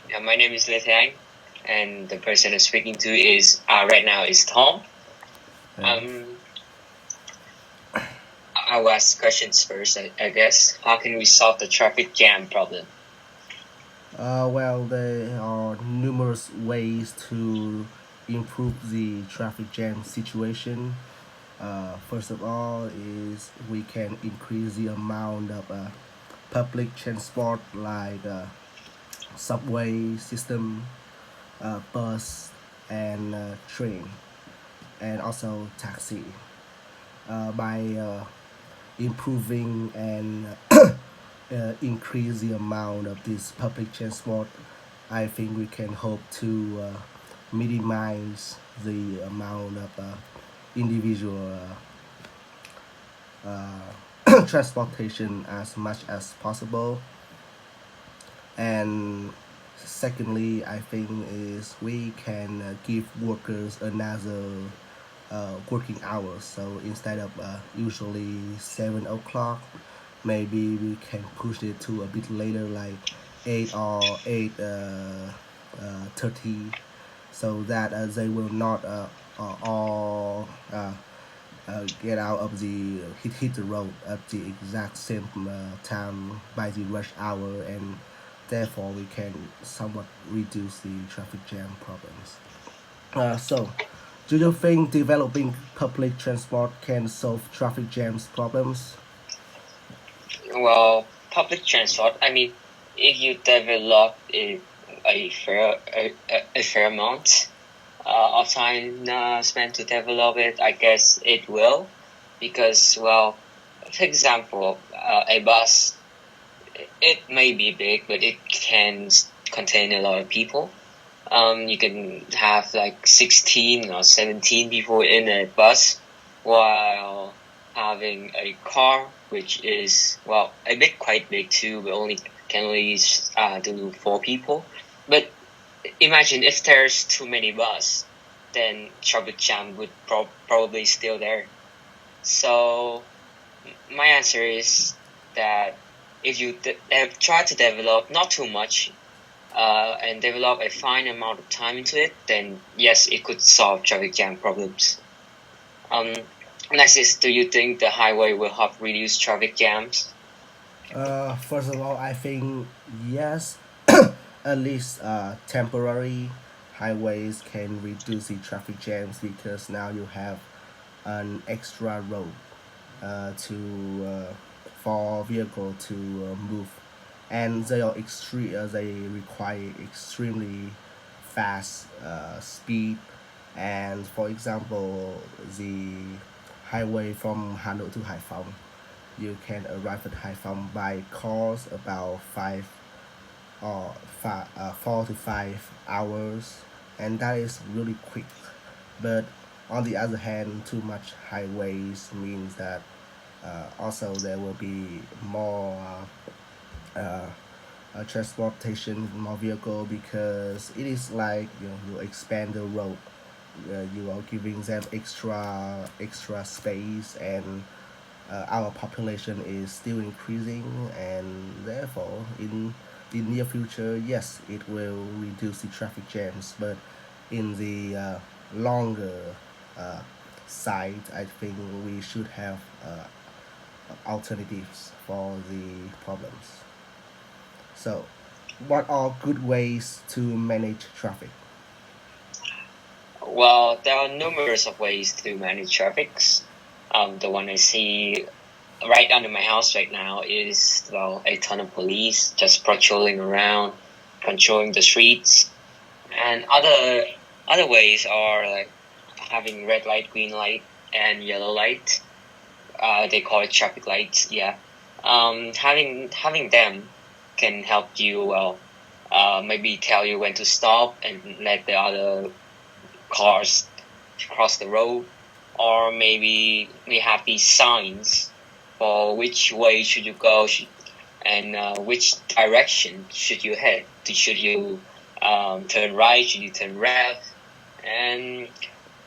Yeah, my name is Le Thang, and the person I'm speaking to is right now is Tom. Yeah. Um, I'll ask questions first, I guess. How can we solve the traffic jam problem? Well, there are numerous ways to improve the traffic jam situation. First of all, is we can increase the amount of public transport like subway system, bus, and train, and also taxi. By improving and increase the amount of this public transport, I think we can hope to minimize the amount of individual transportation as much as possible. And secondly, I think is we can give workers another working hours. So instead of usually 7 o'clock, maybe we can push it to a bit later, like 8 or 8:30, so that they will not all get out of the hit the road at the exact same time by the rush hour, and therefore we can somewhat reduce the traffic jam problems. So, do you think developing public transport can solve traffic jams problems? Well, public transport. I mean, if you develop a fair amount of time spent to develop it, I guess it will, because for example, a bus it may be big, but it can contain a lot of people. You can have like 16 or 17 people in a bus, while having a car, which is, a bit quite big too, but can only do 4 people. But imagine if there's too many bus, then traffic jam would probably still there. So my answer is that if you try to develop not too much and develop a fine amount of time into it, then yes, it could solve traffic jam problems. Next is, do you think the highway will help reduce traffic jams? First of all, I think yes, at least temporary highways can reduce the traffic jams because now you have an extra road to for vehicle to move, and they require extremely fast speed. And for example, the highway from Hanoi to Haiphong, you can arrive at Haiphong by cars about 4 to 5 hours, and that is really quick. But on the other hand, too much highways means that also there will be more transportation, more vehicle, because it is like you expand the road, you are giving them extra space, and our population is still increasing, and therefore in the near future, yes, it will reduce the traffic jams, but in the longer uh, side, I think we should have alternatives for the problems. So, what are good ways to manage traffic? Well, there are numerous of ways to manage traffic. The one I see right under my house right now is a ton of police just patrolling around, controlling the streets, and other ways are like having red light, green light, and yellow light. They call it traffic lights. Yeah. Having them can help you. Maybe tell you when to stop and let the other cars cross the road, or maybe we have these signs for which way should you go, and which direction should you head. Should you turn right? Should you turn left? And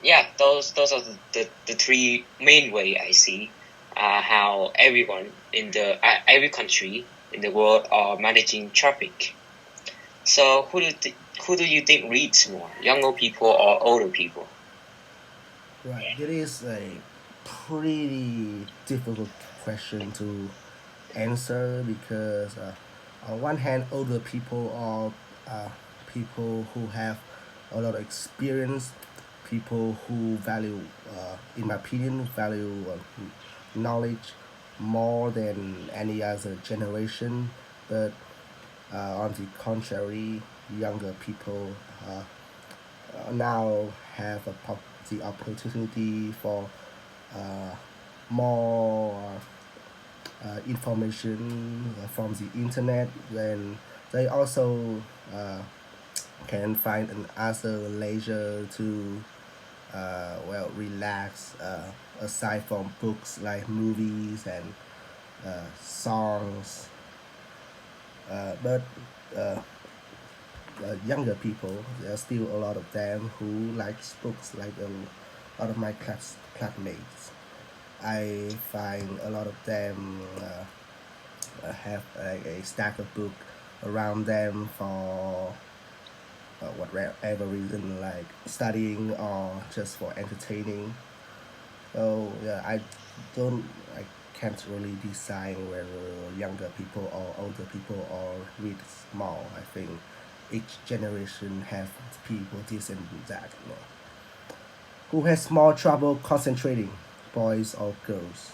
yeah, those are the three main way I see how everyone in every country in the world are managing traffic. So who do you think reads more, younger people or older people? Right. It is a pretty difficult question to answer because, on one hand, older people are people who have a lot of experience, people who value, in my opinion, value knowledge more than any other generation. But on the contrary, younger people uh, now have the opportunity for uh, more information from the internet. Then they also uh, can find an other leisure to relax, aside from books like movies and songs. But uh, younger people, there are still a lot of them who likes books, like a lot of my classmates. I find a lot of them have a stack of book around them for whatever reason, like studying or just for entertaining. So yeah, don't I can't really decide whether younger people or older people or read small. I think each generation have people this and that. Who has more trouble concentrating, boys or girls?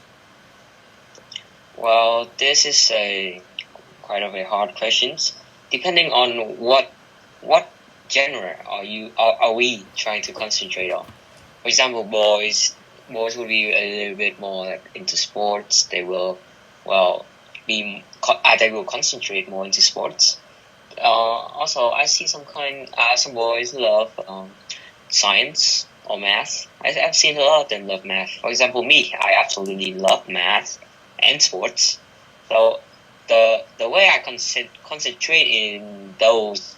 Well, this is a quite of a hard questions. Depending on what genre are we trying to concentrate on? For example, boys will be a little bit more like into sports. They will they will concentrate more into sports. Also, I see some boys love science or math. I've seen a lot of them love math. For example, me, I absolutely love math and sports. So the way I concentrate in those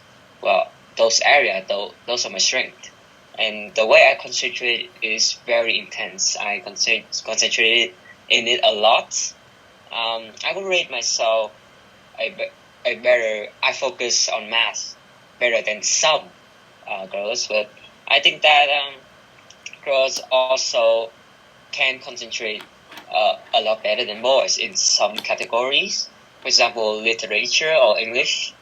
areas, those are my strength. And the way I concentrate is very intense. I concentrate in it a lot. I would rate myself I focus on math better than some girls, but I think that girls also can concentrate a lot better than boys in some categories. For example, literature or English.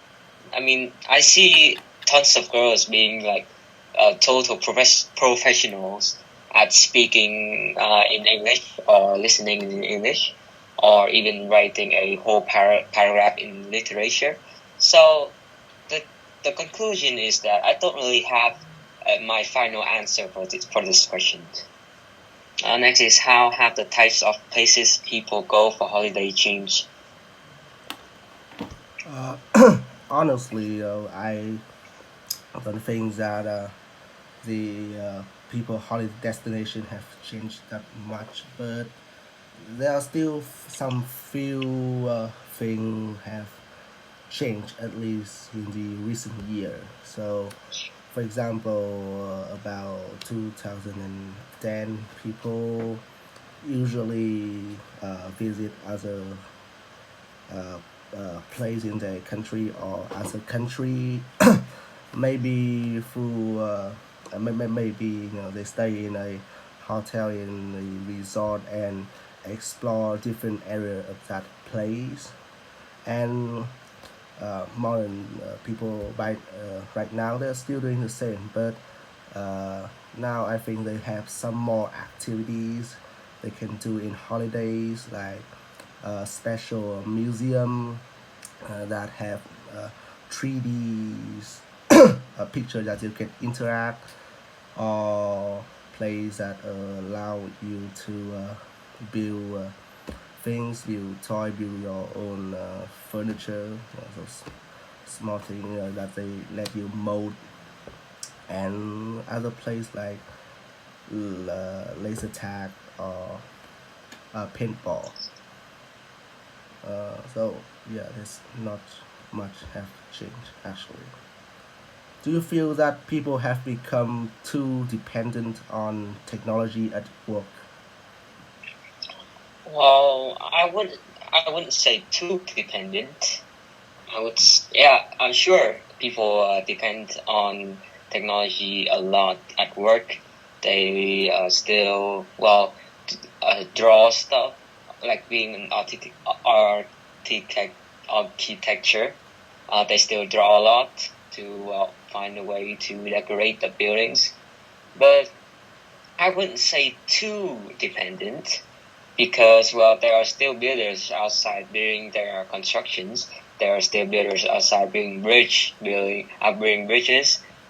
I mean, I see tons of girls being like total professionals at speaking in English or listening in English or even writing a whole paragraph in literature. So the the conclusion is that I don't really have my final answer for this question. Next is how have the types of places people go for holiday changed? Uh, Honestly, I don't think that the people holiday destination have changed that much, but there are still some few things have changed, at least in the recent year. So, for example, about 2010, people usually visit other uh, place in the country or as a country, maybe through maybe they stay in a hotel in a resort and explore different area of that place. And modern people right now they're still doing the same, but now I think they have some more activities they can do in holidays, like special museum that have uh, 3D picture that you can interact, or place that allow you to build things, build toy, build your own furniture, those small things that they let you mold, and other place like laser tag or paintball. So yeah, there's not much have changed actually. Do you feel that people have become too dependent on technology at work? Well, I wouldn't say too dependent. Yeah, I'm sure people depend on technology a lot at work. They still draw stuff like being an architecture. They still draw a lot to find a way to decorate the buildings, but I wouldn't say too dependent because there are still builders outside building their constructions. There are still builders outside building bridges,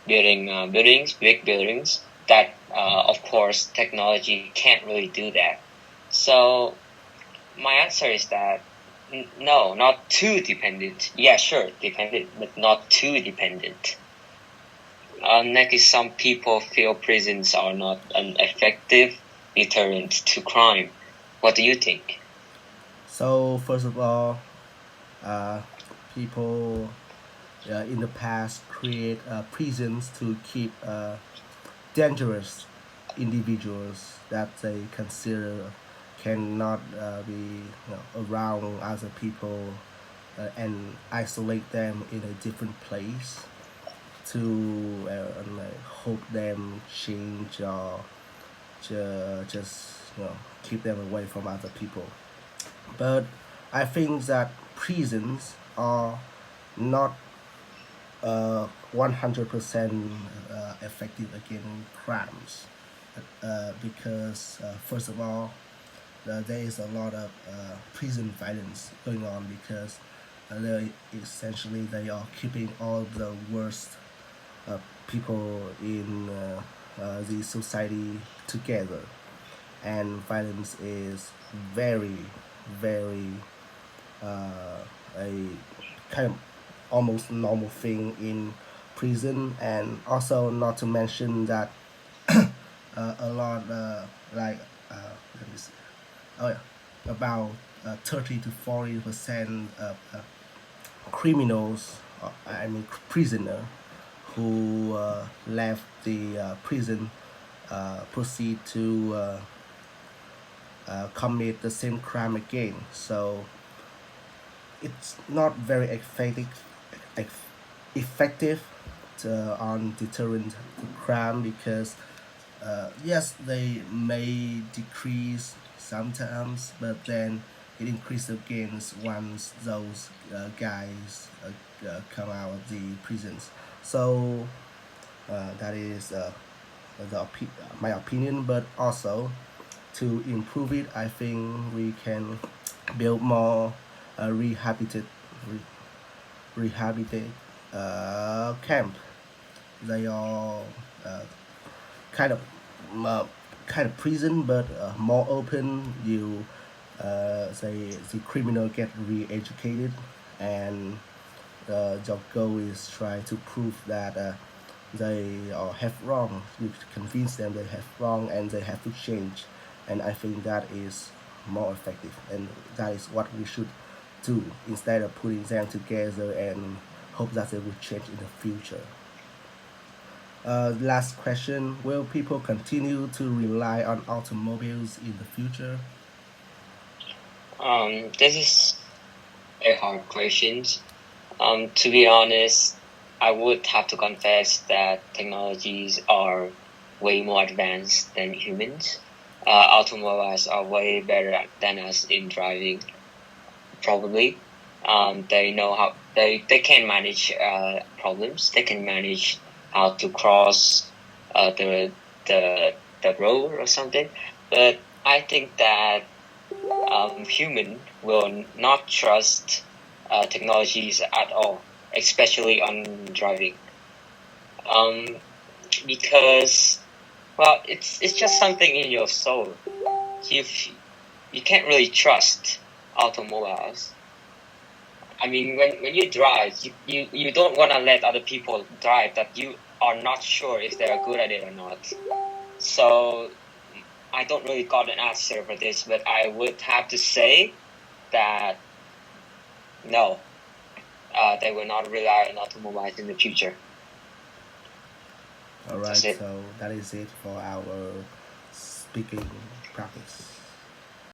building buildings, big buildings. That of course technology can't really do that. So my answer is that no, not too dependent. Yeah, sure, dependent, but not too dependent. Next, some people feel prisons are not an effective deterrent to crime. What do you think? So first of all, uh, people in the past create prisons to keep dangerous individuals that they consider cannot be around other people and isolate them in a different place to hope them change or just keep them away from other people. But I think that prisons are not 100% effective against crimes because first of all there is a lot of prison violence going on because they are keeping all the worst uh, people in the society together, and violence is very very a kind of almost normal thing in prison. And also not to mention that a lot like let me see, oh yeah, about 30 to 40% of criminals, I mean prisoner, who left the prison proceed to commit the same crime again. So it's not very effective on deterrent to crime because yes, they may decrease sometimes, but then it increases again once those guys come out of the prisons. So that is my opinion. But also to improve it, I think we can build more rehabilitate rehabilitate camp. They are uh, kind of uh, kind of prison, but more open. You the criminal get re-educated, and the goal is try to prove that they have wrong. You convince them they have wrong and they have to change, and I think that is more effective, and that is what we should do instead of putting them together and hope that they will change in the future. Last question: will people continue to rely on automobiles in the future? This is a hard question. To be honest, I would have to confess that technologies are way more advanced than humans. Automobiles are way better than us in driving, probably. They know how they can manage problems. They can manage how to cross the the road or something. But I think that human will not trust technologies at all, especially on driving. Um, because it's just something in your soul. You you can't really trust automobiles. I mean, when you drive, you don't want to let other people drive that you are not sure if they're good at it or not. So I don't really got an answer for this, but I would have to say that no, they will not rely on automobiles in the future. All right, That's it. so that is it for our speaking practice.